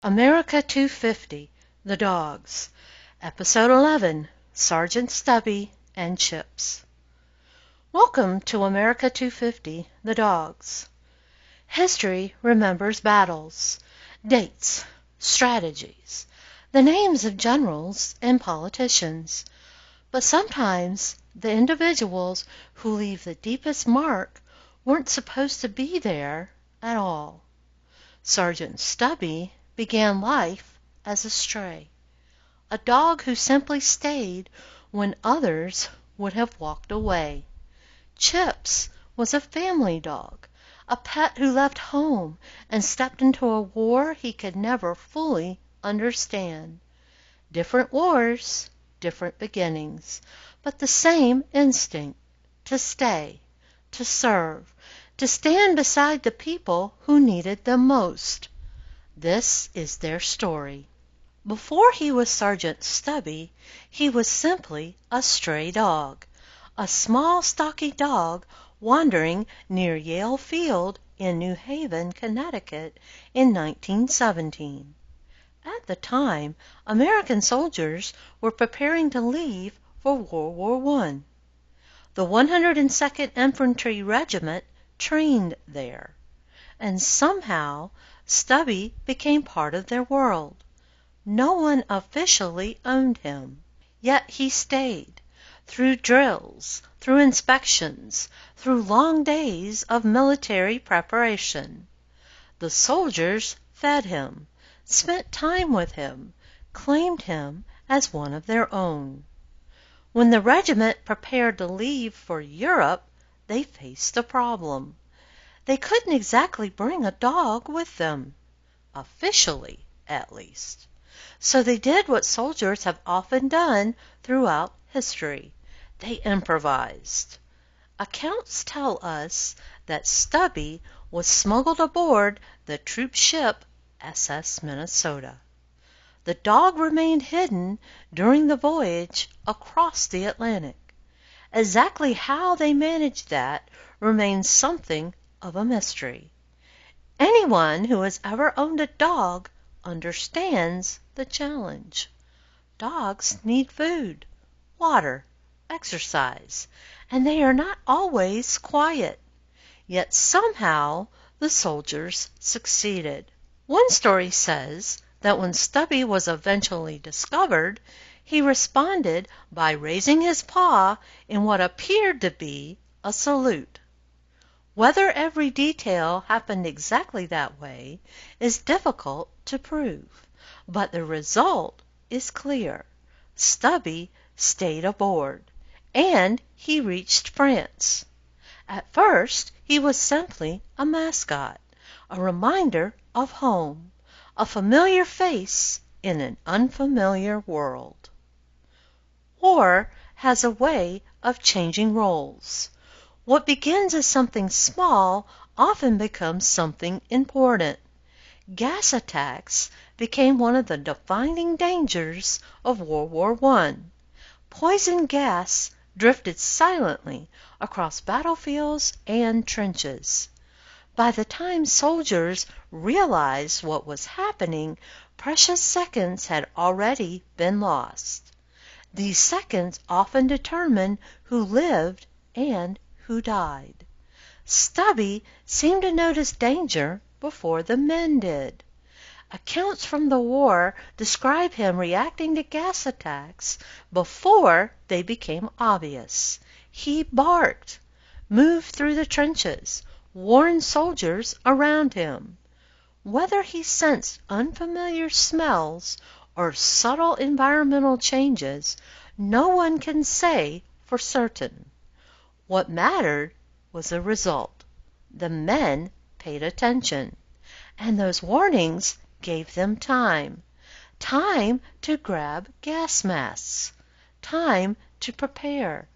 America 250, The Dogs, Episode 11, Sergeant Stubby and Chips. Welcome to America 250, The Dogs. History remembers battles, dates, strategies, the names of generals and politicians, but sometimes the individuals who leave the deepest mark weren't supposed to be there at all. Sergeant Stubby began life as a stray, a dog who simply stayed when others would have walked away. Chips was a family dog, a pet who left home and stepped into a war he could never fully understand. Different wars, different beginnings, but the same instinct: to stay, to serve, to stand beside the people who needed them most. This is their story. Before he was Sergeant Stubby, he was simply a stray dog, a small stocky dog wandering near Yale Field in New Haven, Connecticut in 1917. At the time, American soldiers were preparing to leave for World War I. The 102nd Infantry Regiment trained there, and somehow Stubby became part of their world. No one officially owned him, yet he stayed, through drills, through inspections, through long days of military preparation. The soldiers fed him, spent time with him, claimed him as one of their own. When the regiment prepared to leave for Europe, they faced a problem. They couldn't exactly bring a dog with them, officially at least. So they did what soldiers have often done throughout history: they improvised. Accounts tell us that Stubby was smuggled aboard the troop ship SS Minnesota. The dog remained hidden during the voyage across the Atlantic. Exactly how they managed that remains something of a mystery. Anyone who has ever owned a dog understands the challenge. Dogs need food, water, exercise, and they are not always quiet. Yet somehow the soldiers succeeded. One story says that when Stubby was eventually discovered, he responded by raising his paw in what appeared to be a salute. Whether every detail happened exactly that way is difficult to prove, but the result is clear. Stubby stayed aboard, and he reached France. At first, he was simply a mascot, a reminder of home, a familiar face in an unfamiliar world. War has a way of changing roles. What begins as something small often becomes something important. Gas attacks became one of the defining dangers of World War I. Poison gas drifted silently across battlefields and trenches. By the time soldiers realized what was happening, precious seconds had already been lost. These seconds often determine who lived and who died. Stubby seemed to notice danger before the men did. Accounts from the war describe him reacting to gas attacks before they became obvious. He barked, moved through the trenches, warned soldiers around him. Whether he sensed unfamiliar smells or subtle environmental changes, no one can say for certain. What mattered was the result. The men paid attention, and those warnings gave them time. Time to grab gas masks, time to prepare,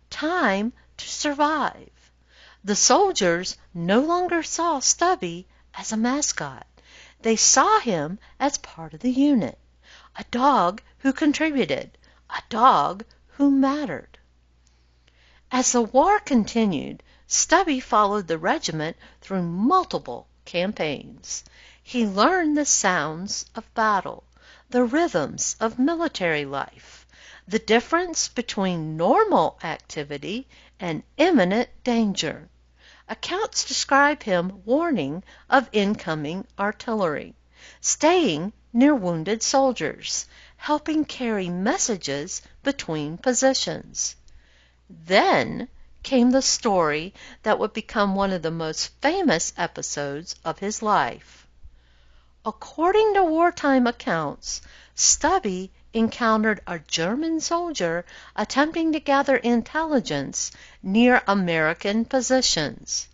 time to survive. The soldiers no longer saw Stubby as a mascot. They saw him as part of the unit, a dog who contributed, a dog who mattered. As the war continued, Stubby followed the regiment through multiple campaigns. He learned the sounds of battle, the rhythms of military life, the difference between normal activity and imminent danger. Accounts describe him warning of incoming artillery, staying near wounded soldiers, helping carry messages between positions. Then came the story that would become one of the most famous episodes of his life. According to wartime accounts, Stubby encountered a German soldier attempting to gather intelligence near American positions.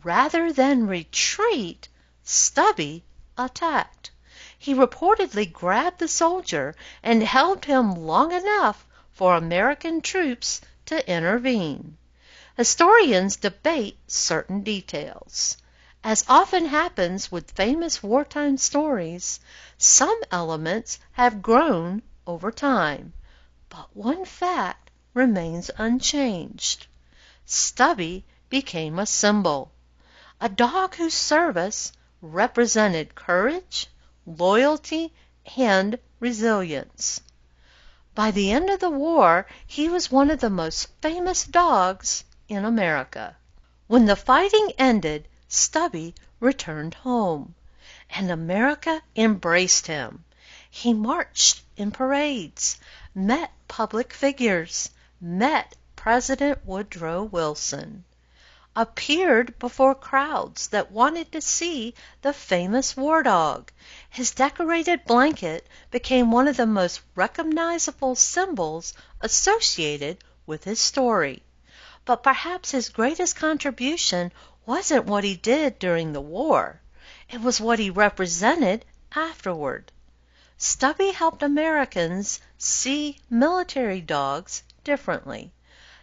Rather than retreat, Stubby attacked. He reportedly grabbed the soldier and held him long enough for American troops to intervene. Historians debate certain details. As often happens with famous wartime stories, some elements have grown over time, but one fact remains unchanged. Stubby became a symbol, a dog whose service represented courage, loyalty, and resilience. By the end of the war, he was one of the most famous dogs in America. When the fighting ended, Stubby returned home, and America embraced him. He marched in parades, met public figures, met President Woodrow Wilson, appeared before crowds that wanted to see the famous war dog. His decorated blanket became one of the most recognizable symbols associated with his story. But perhaps his greatest contribution wasn't what he did during the war. It was what he represented afterward. Stubby helped Americans see military dogs differently,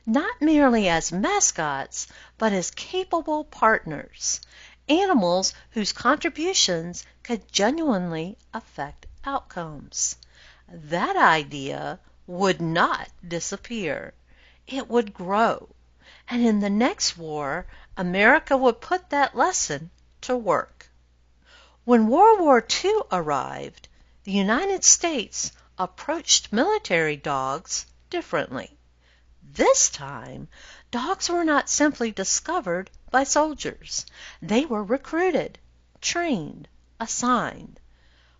not merely as mascots, but as capable partners, animals whose contributions could genuinely affect outcomes. That idea would not disappear. It would grow. And in the next war, America would put that lesson to work. When World War II arrived, the United States approached military dogs differently. This time, dogs were not simply discovered by soldiers. They were recruited, trained, assigned.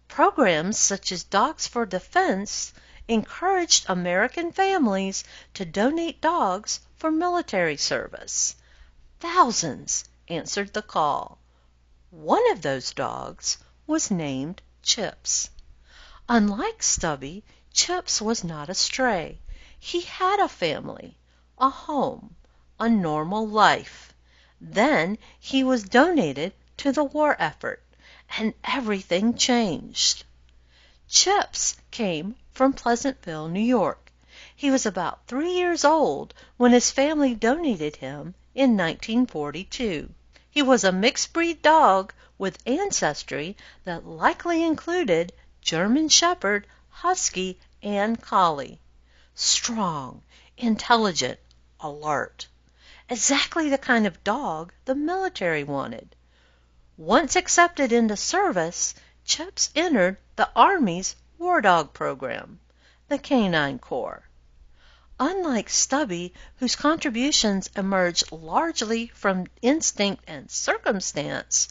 Programs such as Dogs for Defense encouraged American families to donate dogs for military service. Thousands answered the call. One of those dogs was named Chips. Unlike Stubby, Chips was not a stray. He had a family, a home, a normal life. Then he was donated to the war effort, and everything changed. Chips came from Pleasantville, New York. He was about 3 years old when his family donated him in 1942. He was a mixed-breed dog with ancestry that likely included German Shepherd, Husky, and Collie. Strong, intelligent, alert. Exactly the kind of dog the military wanted. Once accepted into service, Chips entered the Army's War Dog program, the Canine Corps. Unlike Stubby, whose contributions emerged largely from instinct and circumstance,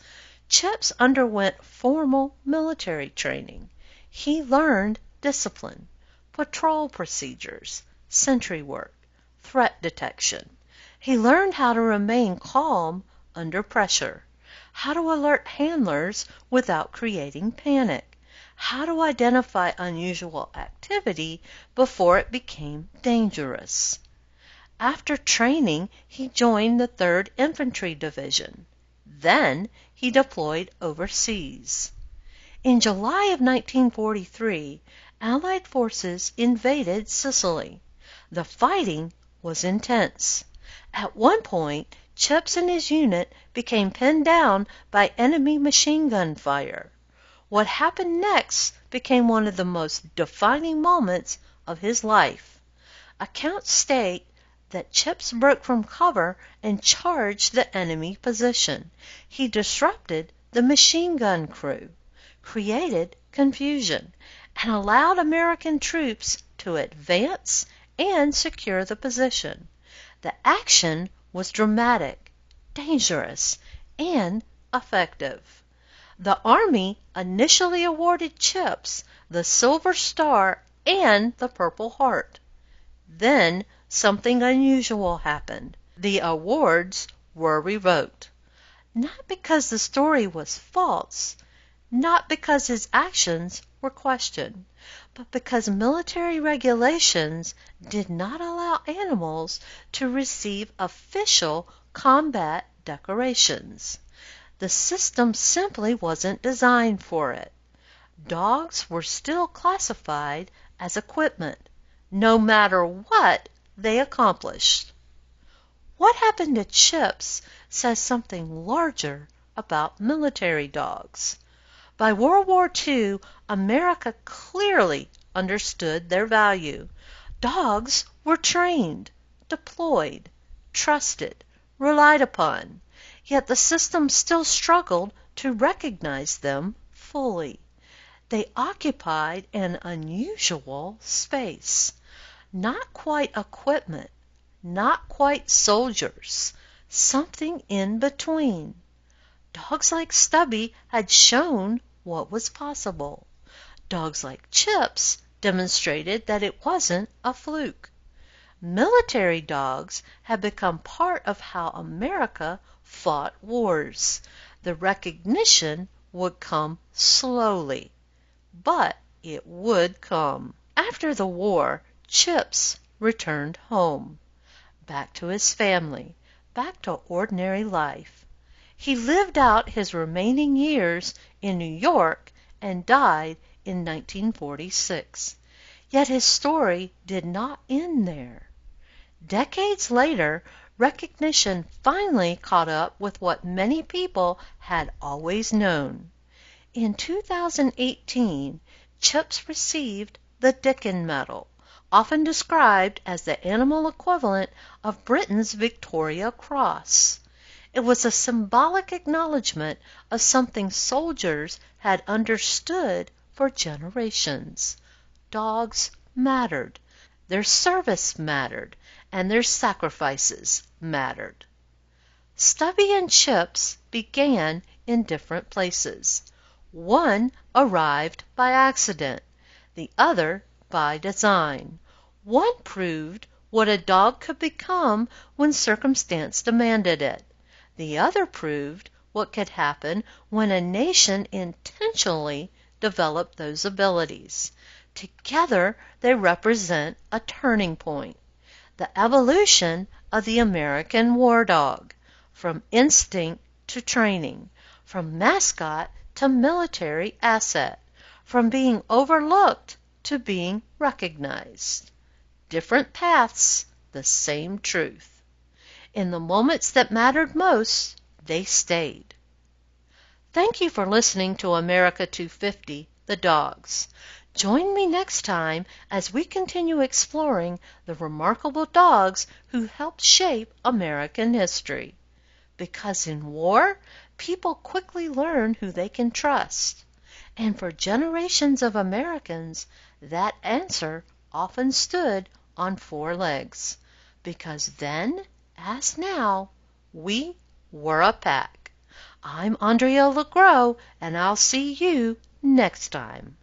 Chips underwent formal military training. He learned discipline, patrol procedures, sentry work, threat detection. He learned how to remain calm under pressure, how to alert handlers without creating panic, how to identify unusual activity before it became dangerous. After training, he joined the 3rd Infantry Division. Then he deployed overseas. In July of 1943, Allied forces invaded Sicily. The fighting was intense. At one point, Chips and his unit became pinned down by enemy machine gun fire. What happened next became one of the most defining moments of his life. Accounts state that Chips broke from cover and charged the enemy position. He disrupted the machine gun crew, created confusion, and allowed American troops to advance and secure the position. The action was dramatic, dangerous, and effective. The Army initially awarded Chips the Silver Star and the Purple Heart. Then something unusual happened. The awards were revoked. Not because the story was false, not because his actions were questioned, but because military regulations did not allow animals to receive official combat decorations. The system simply wasn't designed for it. Dogs were still classified as equipment, no matter what they accomplished. What happened to Chips says something larger about military dogs. By World War II, America clearly understood their value. Dogs were trained, deployed, trusted, relied upon, yet the system still struggled to recognize them fully. They occupied an unusual space. Not quite equipment, not quite soldiers, something in between. Dogs like Stubby had shown what was possible. Dogs like Chips demonstrated that it wasn't a fluke. Military dogs had become part of how America fought wars. The recognition would come slowly, but it would come. After the war, Chips returned home, back to his family, back to ordinary life. He lived out his remaining years in New York and died in 1946. Yet his story did not end there. Decades later, recognition finally caught up with what many people had always known. In 2018, Chips received the Dickin Medal, often described as the animal equivalent of Britain's Victoria Cross. It was a symbolic acknowledgement of something soldiers had understood for generations. Dogs mattered, their service mattered, and their sacrifices mattered. Stubby and Chips began in different places. One arrived by accident, the other by design. One proved what a dog could become when circumstance demanded it. The other proved what could happen when a nation intentionally developed those abilities. Together, they represent a turning point, the evolution of the American war dog, from instinct to training, from mascot to military asset, from being overlooked to being recognized. Different paths, the same truth. In the moments that mattered most, they stayed. Thank you for listening to America 250, The Dogs. Join me next time as we continue exploring the remarkable dogs who helped shape American history. Because in war, people quickly learn who they can trust. And for generations of Americans, that answer often stood on four legs. Because then, as now, we were a pack. I'm Andrea LaGrow, and I'll see you next time.